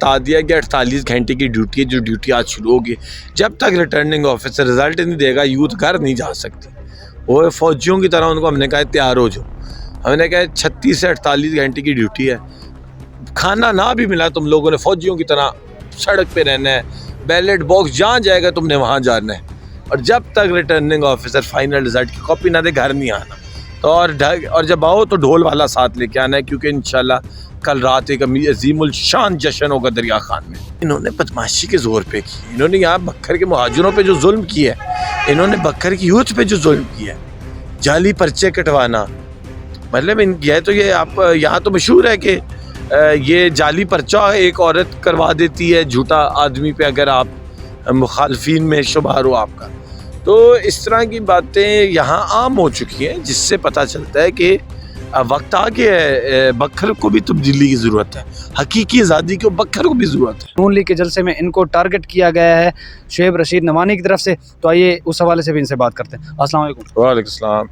बता दिया कि 48 घंटे की ड्यूटी है, जो ड्यूटी आज शुरू होगी। जब तक रिटर्निंग ऑफिसर रिजल्ट नहीं देगा यूथ घर नहीं जा सकती। वो फौजियों की तरह उनको हमने कहा तैयार हो जाओ। हमने कहा 36 से 48 घंटे की ड्यूटी है, खाना ना भी मिला तुम लोगों ने फौजियों की तरह सड़क पे रहना है, बैलेट बॉक्स जहाँ जाएगा तुमने वहाँ जाना है, और जब तक रिटर्निंग ऑफिसर फाइनल रिजल्ट की कॉपी ना दे घर नहीं आना। तो और जब आओ तो ढोल वाला साथ लेके आना है, क्योंकि इंशाल्लाह कल रात एक अजीमुल शान जश्न होगा दरिया खान में। इन्होंने बदमाशी के जोर पे की, इन्होंने यहाँ बक्खर के मुहाजिरों पे जो जुल्म किया है, इन्होंने बक्खर की यूथ पे जो जुल्म किया है, जाली पर्चे कटवाना, मतलब यह तो ये आप यहाँ तो मशहूर है कि ये जाली पर्चा एक औरत करवा देती है झूठा आदमी पे, अगर आप मुखालफिन में शुमार हो आपका। तो इस तरह की बातें यहाँ आम हो चुकी हैं, जिससे पता चलता है कि वक्त आ गया है, बक्खर को भी तब्दीली की ज़रूरत है, हकीकी आज़ादी को बक्खर को भी ज़रूरत है। नून लीग के जलसे में इनको टारगेट किया गया है शुएब रशीद नवानी की तरफ से, तो आइए उस हवाले से भी इनसे बात करते हैं। अस्सलाम वालेकुम। वालेकुम सलाम।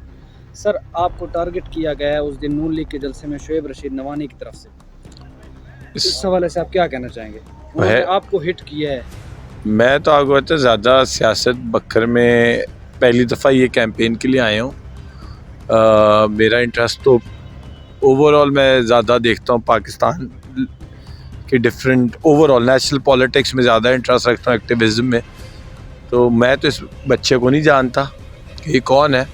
सर, आपको टारगेट किया गया है उस दिन नून लीग के जलसे में शुएब रशीद नवानी की तरफ से, इस हवाले से आप क्या कहना चाहेंगे? उन्होंने आपको हिट किया है। मैं तो आगे होता ज़्यादा सियासत बक्खर में पहली दफ़ा ये कैंपेन के लिए आया हूँ। मेरा इंटरेस्ट तो ओवरऑल मैं ज़्यादा देखता हूँ पाकिस्तान के डिफरेंट ओवरऑल नेशनल पॉलिटिक्स में ज़्यादा इंटरेस्ट रखता हूँ, एक्टिविज़म में। तो मैं तो इस बच्चे को नहीं जानता कि ये कौन है,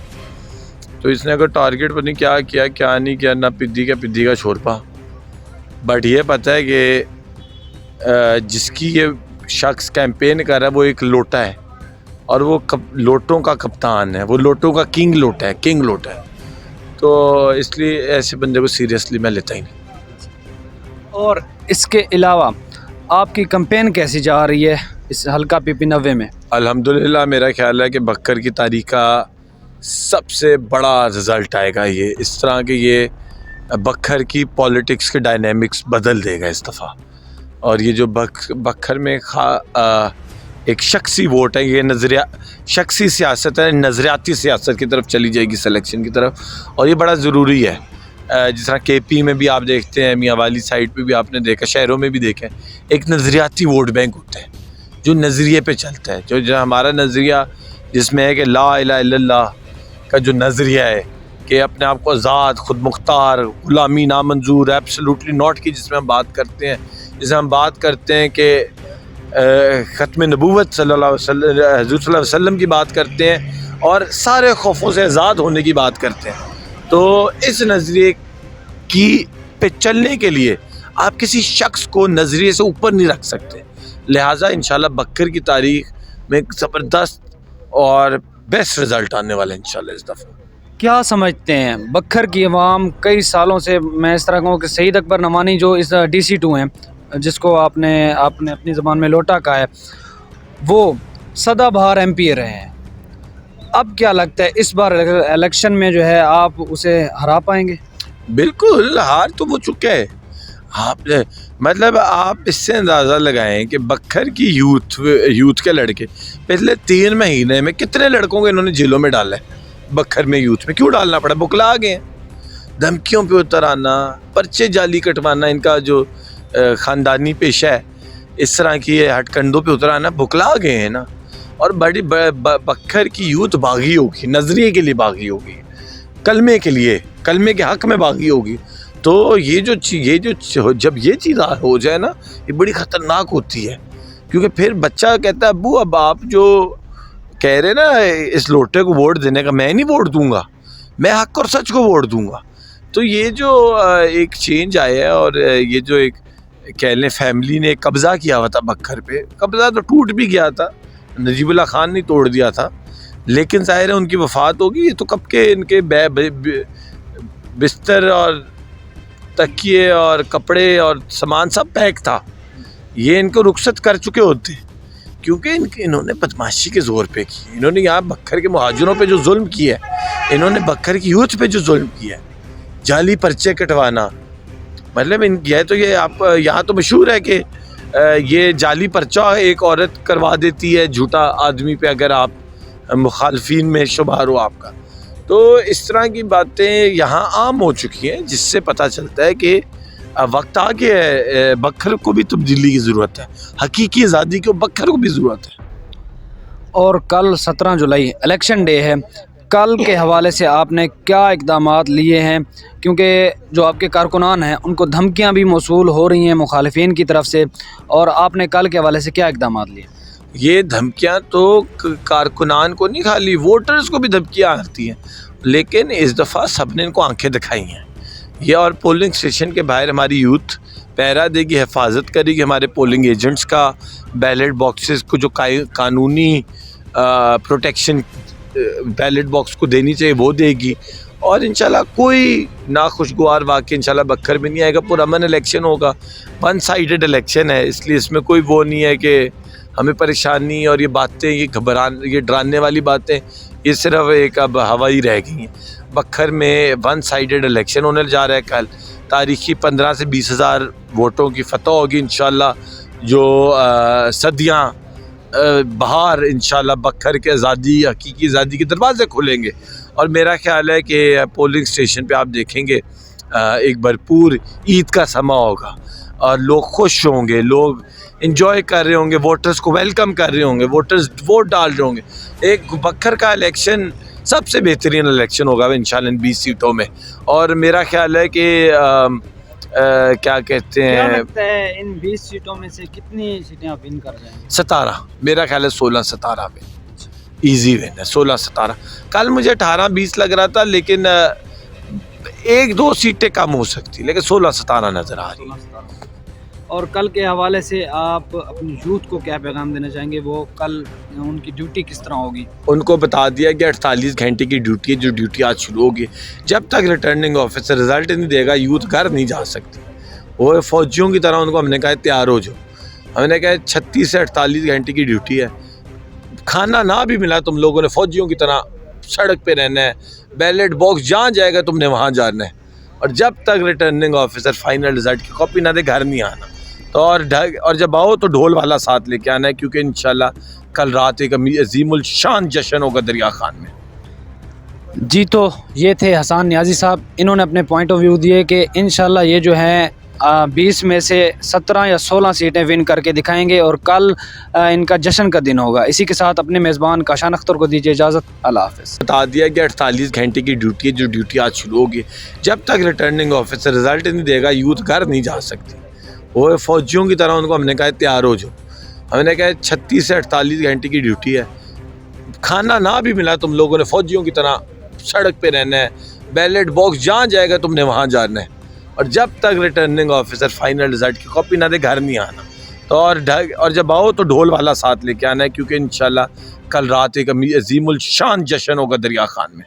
तो इसने अगर टारगेट पर नहीं क्या किया क्या नहीं किया, ना पिद्दी का छोरपा, बट ये पता है कि जिसकी ये शख्स कैंपेन कर रहा है वो एक लोटा है, और वो लोटों का कप्तान है, वो लोटों का किंग लोटा है। तो इसलिए ऐसे बंदे को सीरियसली मैं लेता ही नहीं। और इसके अलावा आपकी कैंपेन कैसी जा रही है इस हल्का पीपी 90 में? अल्हम्दुलिल्लाह मेरा ख्याल है कि बक्खर की तारीख का सबसे बड़ा रिज़ल्ट आएगा ये, इस तरह के ये बक्खर की पॉलिटिक्स के डायनेमिक्स बदल देगा इस दफ़ा। और ये जो बक्खर में एक शख्सी वोट है, ये शख्सी सियासत है, नज़रियाती सियासत की तरफ चली जाएगी, सिलेक्शन की तरफ, और ये बड़ा ज़रूरी है। जिस तरह KP में भी आप देखते हैं, मियाँ वाली साइड पे भी आपने देखा, शहरों में भी देखा है, एक नज़रियाती वोट बैंक होता है जो नज़रिए पे चलता है, जो हमारा नज़रिया जिसमें है कि ला इलाहा इल्लल्लाह का जो नज़रिया है कि अपने आप को आज़ाद, खुद मुख्तार, गुलामी नामंजूर, एब्सोल्युटली नॉट की जिसमें हम बात करते हैं, जिसमें हम बात करते हैं कि ख़त्म नबूवत सल्लल्लाहु अलैहि वसल्लम की बात करते हैं, और सारे खौफों से आज़ाद होने की बात करते हैं। तो इस नज़रिए की पे चलने के लिए आप किसी शख्स को नज़रिए से ऊपर नहीं रख सकते। लिहाजा इंशाल्लाह बक्खर की तारीख में एक ज़बरदस्त और बेस्ट रिज़ल्ट आने वाला है इंशाल्लाह इस दफ़ा। क्या समझते हैं बक्खर की आवाम कई सालों से, मैं इस तरह कहूँ कि सईद अकबर नवानी जो इस DC2 हैं, जिसको आपने अपनी ज़बान में लोटा कहा है, वो सदाबहार MP रहे हैं। अब क्या लगता है इस बार इलेक्शन में जो है आप उसे हरा पाएंगे? बिल्कुल, हार तो वो चुका है। आपने मतलब आप इससे अंदाज़ा लगाएं कि बक्खर की यूथ के लड़के पिछले 3 महीने में कितने लड़कों को इन्होंने जेलों में डाला है। बक्खर में यूथ में क्यों डालना पड़ा? बुकला गए, धमकियों पे उतर आना, पर्चे जाली कटवाना, इनका जो ख़ानदानी पेशा है, इस तरह की हटकंडों पे उतर आना, बुकला गए हैं ना। और बड़ी बक्खर की यूथ बागी होगी, नज़रिए के लिए बागी होगी, कलमे के हक़ में बागी होगी। तो ये जो जब ये चीज़ हो जाए ना, ये बड़ी ख़तरनाक होती है, क्योंकि फिर बच्चा कहता है अब्बू अब आप जो कह रहे ना इस लोटे को वोट देने का, मैं नहीं वोट दूंगा, मैं हक और सच को वोट दूंगा। तो ये जो एक चेंज आया है, और ये जो एक कह लें फैमिली ने कब्ज़ा किया हुआ था बक्खर पे, कब्ज़ा तो टूट भी गया था, नजीबुल्लाह खान ने तोड़ दिया था, लेकिन ज़ाहिर है उनकी वफ़ात होगी। ये तो कब के इनके बिस्तर और तकिए और कपड़े और सामान सब पैक था, ये इनको रुखसत कर चुके होते, क्योंकि इन्होंने बदमाशी के ज़ोर पे की। इन्होंने यहाँ बक्खर के मुहाजिरों पे जो जुल्म किया है, इन्होंने बक्खर की यूथ पे जो जुल्म किया है, जाली पर्चे कटवाना, मतलब यह तो ये आप यहाँ तो मशहूर है कि ये जाली पर्चा एक औरत करवा देती है झूठा आदमी पे, अगर आप मुखालफिन में शुमार हो आपका। तो इस तरह की बातें यहाँ आम हो चुकी हैं, जिससे पता चलता है कि वक्त आ गया है, बकर को भी तब्दीली की ज़रूरत है, हकीकी आज़ादी को बकर को भी ज़रूरत है। और कल 17 जुलाई इलेक्शन डे है, कल के हवाले से आपने क्या इक़दामात लिए हैं? क्योंकि जो आपके कारकुनान हैं उनको धमकियां भी मौसूल हो रही हैं मुखालिफिन की तरफ से, और आपने कल के हवाले से क्या इक़दामात लिए? ये धमकियां तो कारकुनान को नहीं, खाली वोटर्स को भी धमकियां आती हैं, लेकिन इस दफ़ा सबने इनको आंखें दिखाई हैं। ये और पोलिंग स्टेशन के बाहर हमारी यूथ पहरा देगी, हिफाजत करेगी हमारे पोलिंग एजेंट्स का, बैलेट बॉक्सेस को जो कानूनी प्रोटेक्शन बैलेट बॉक्स को देनी चाहिए वो देगी, और इंशाल्लाह कोई नाखुशगवार वाक़या इंशाल्लाह बक्कर में नहीं आएगा। पुरअमन इलेक्शन होगा, वन साइडेड इलेक्शन है, इसलिए इसमें कोई वो नहीं है कि हमें परेशानी और ये बातें, ये डराने वाली बातें, ये सिर्फ एक अब हवा ही रह गई हैं। बक्खर में वन साइडेड इलेक्शन होने जा रहा है कल, तारीखी 15 से 20 हज़ार वोटों की फतह होगी इंशाल्लाह, जो सदियाँ बाहर इंशाल्लाह बक्खर के आज़ादी, हकीकी आज़ादी के दरवाज़े खुलेंगे। और मेरा ख़्याल है कि पोलिंग स्टेशन पे आप देखेंगे एक भरपूर ईद का समा होगा और लोग खुश होंगे, लोग इंजॉय कर रहे होंगे, वोटर्स को वेलकम कर रहे होंगे, वोटर्स वोट डाल रहे होंगे। एक बक्खर का इलेक्शन सबसे बेहतरीन इलेक्शन होगा इंशाल्लाह इन 20 सीटों में। और मेरा ख्याल है कि क्या कहते क्या हैं, लगता है इन 20 सीटों में से कितनी सीटें आप विन कर जाएंगे? 17, मेरा ख्याल है 16-17 में ईजी विन है, 16-17। कल मुझे 18-20 लग रहा था, लेकिन 1-2 सीटें कम हो सकती, लेकिन 16-17 नज़र आ रही है। और कल के हवाले से आप अपनी यूथ को क्या पैगाम देना चाहेंगे? वो कल उनकी ड्यूटी किस तरह होगी? उनको बता दिया कि 48 घंटे की ड्यूटी है, जो ड्यूटी आज शुरू होगी। जब तक रिटर्निंग ऑफिसर रिज़ल्ट नहीं देगा यूथ घर नहीं जा सकती। वो फौजियों की तरह उनको हमने कहा तैयार हो जाओ। हमने कहा 36 से 48 घंटे की ड्यूटी है, खाना ना भी मिला तुम लोगों ने फौजियों की तरह सड़क पे रहना है, बैलेट बॉक्स जहाँ जाएगा तुमने वहाँ जाना है, और जब तक रिटर्निंग ऑफिसर फाइनल रिज़ल्ट की कॉपी ना दे घर नहीं आना। तो और जब आओ तो ढोल वाला साथ लेके आना है, क्योंकि इंशाल्लाह कल रात एक अजीमुल शान जश्न होगा दरिया खान में। जी, तो ये थे हसन नियाज़ी साहब, इन्होंने अपने पॉइंट ऑफ व्यू दिए कि इंशाल्लाह ये जो है 20 में से 17 या 16 सीटें विन करके दिखाएंगे और कल इनका जश्न का दिन होगा। इसी के साथ अपने मेज़बान काशान अख्तर को दीजिए इजाज़त। अल्लाह हाफ़िज़। बता दिया कि 48 घंटे की ड्यूटी है, जो ड्यूटी आज शुरू होगी। जब तक रिटर्निंग ऑफिसर रिज़ल्ट नहीं देगा यूथ घर नहीं जा सकती। वो फौजियों की तरह उनको हमने कहा तैयार हो जाओ। हमने कहा 36 से 48 घंटे की ड्यूटी है, खाना ना भी मिला तुम लोगों ने फौजियों की तरह सड़क पे रहना है, बैलेट बॉक्स जहाँ जाएगा तुमने वहाँ जाना है, और जब तक रिटर्निंग ऑफिसर फाइनल रिज़ल्ट की कॉपी ना दे घर नहीं आना। तो और जब आओ तो ढोल वाला साथ लेके आना है, क्योंकि इंशाल्लाह कल रात एक अजीमुल शान जश्न होगा दरिया खान में।